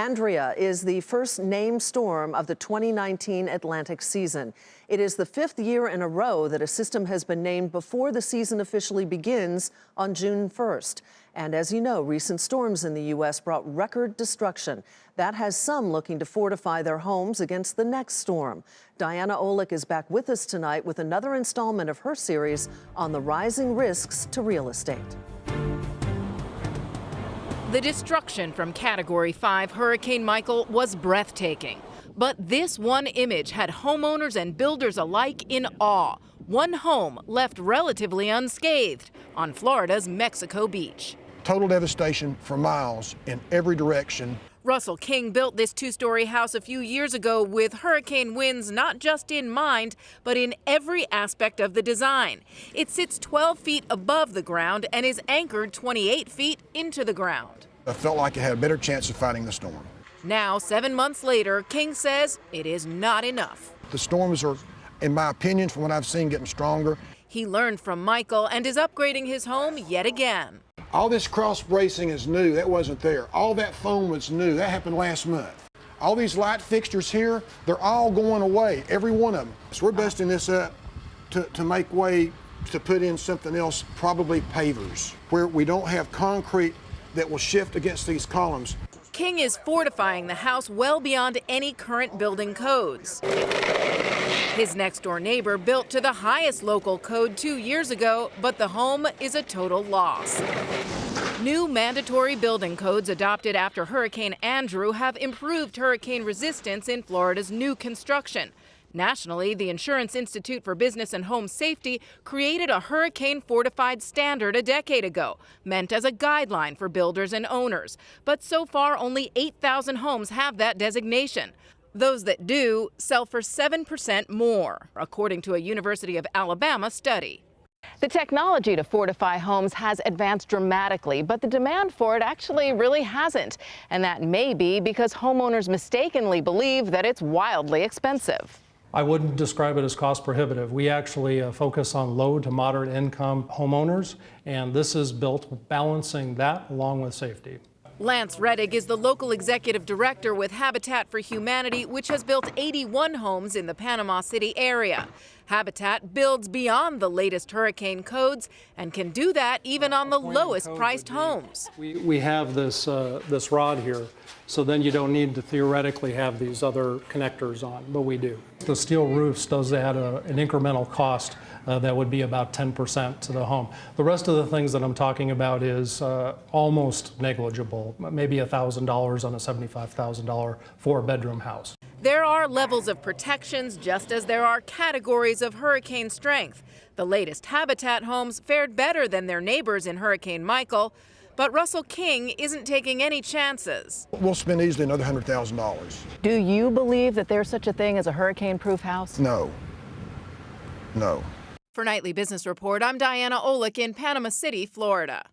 Andrea is the first named storm of the 2019 Atlantic season. It is the 5th year in a row that a system has been named before the season officially begins on June 1st. And as you know, recent storms in the U.S. brought record destruction. That has some looking to fortify their homes against the next storm. Diana Olick is back with us tonight with another installment of her series on the rising risks to real estate. The destruction from Category 5 Hurricane Michael was breathtaking. But this one image had homeowners and builders alike in awe. One home left relatively unscathed on Florida's Mexico Beach. Total devastation for miles in every direction. Russell King built this two-story house a few years ago with hurricane winds not just in mind, but in every aspect of the design. It sits 12 feet above the ground and is anchored 28 feet into the ground. I felt like it had a better chance of fighting the storm. Now, 7 months later, King says it is not enough. The storms are, in my opinion, from what I've seen, getting stronger. He learned from Michael and is upgrading his home yet again. All this cross bracing is new. That wasn't there. All that foam was new. That happened last month. All these light fixtures here, they're all going away, every one of them. So we're busting this up to make way to put in something else, probably pavers, where we don't have concrete that will shift against these columns. King is fortifying the house well beyond any current building codes. His next-door neighbor built to the highest local code 2 years ago, but the home is a total loss. New mandatory building codes adopted after Hurricane Andrew have improved hurricane resistance in Florida's new construction. Nationally, the Insurance Institute for Business and Home Safety created a hurricane fortified standard a decade ago, meant as a guideline for builders and owners. But so far, only 8,000 homes have that designation. Those that do sell for 7% more, according to a University of Alabama study. The technology to fortify homes has advanced dramatically, but the demand for it actually really hasn't. And that may be because homeowners mistakenly believe that it's wildly expensive. I wouldn't describe it as cost prohibitive. We actually focus on low to moderate income homeowners, and this is built balancing that along with safety. Lance Reddig is the local executive director with Habitat for Humanity, which has built 81 homes in the Panama City area. Habitat builds beyond the latest hurricane codes and can do that even on the lowest priced homes. We have this rod here, so then you don't need to theoretically have these other connectors on, but we do. The steel roofs does add an incremental cost that would be about 10% to the home. The rest of the things that I'm talking about is almost negligible, maybe $1,000 on a $75,000 four-bedroom house. There are levels of protections just as there are categories of hurricane strength. The latest Habitat homes fared better than their neighbors in Hurricane Michael, but Russell King isn't taking any chances. We'll spend easily another $100,000. Do you believe that there's such a thing as a hurricane-proof house? No. No. For Nightly Business Report, I'm Diana Olick in Panama City, Florida.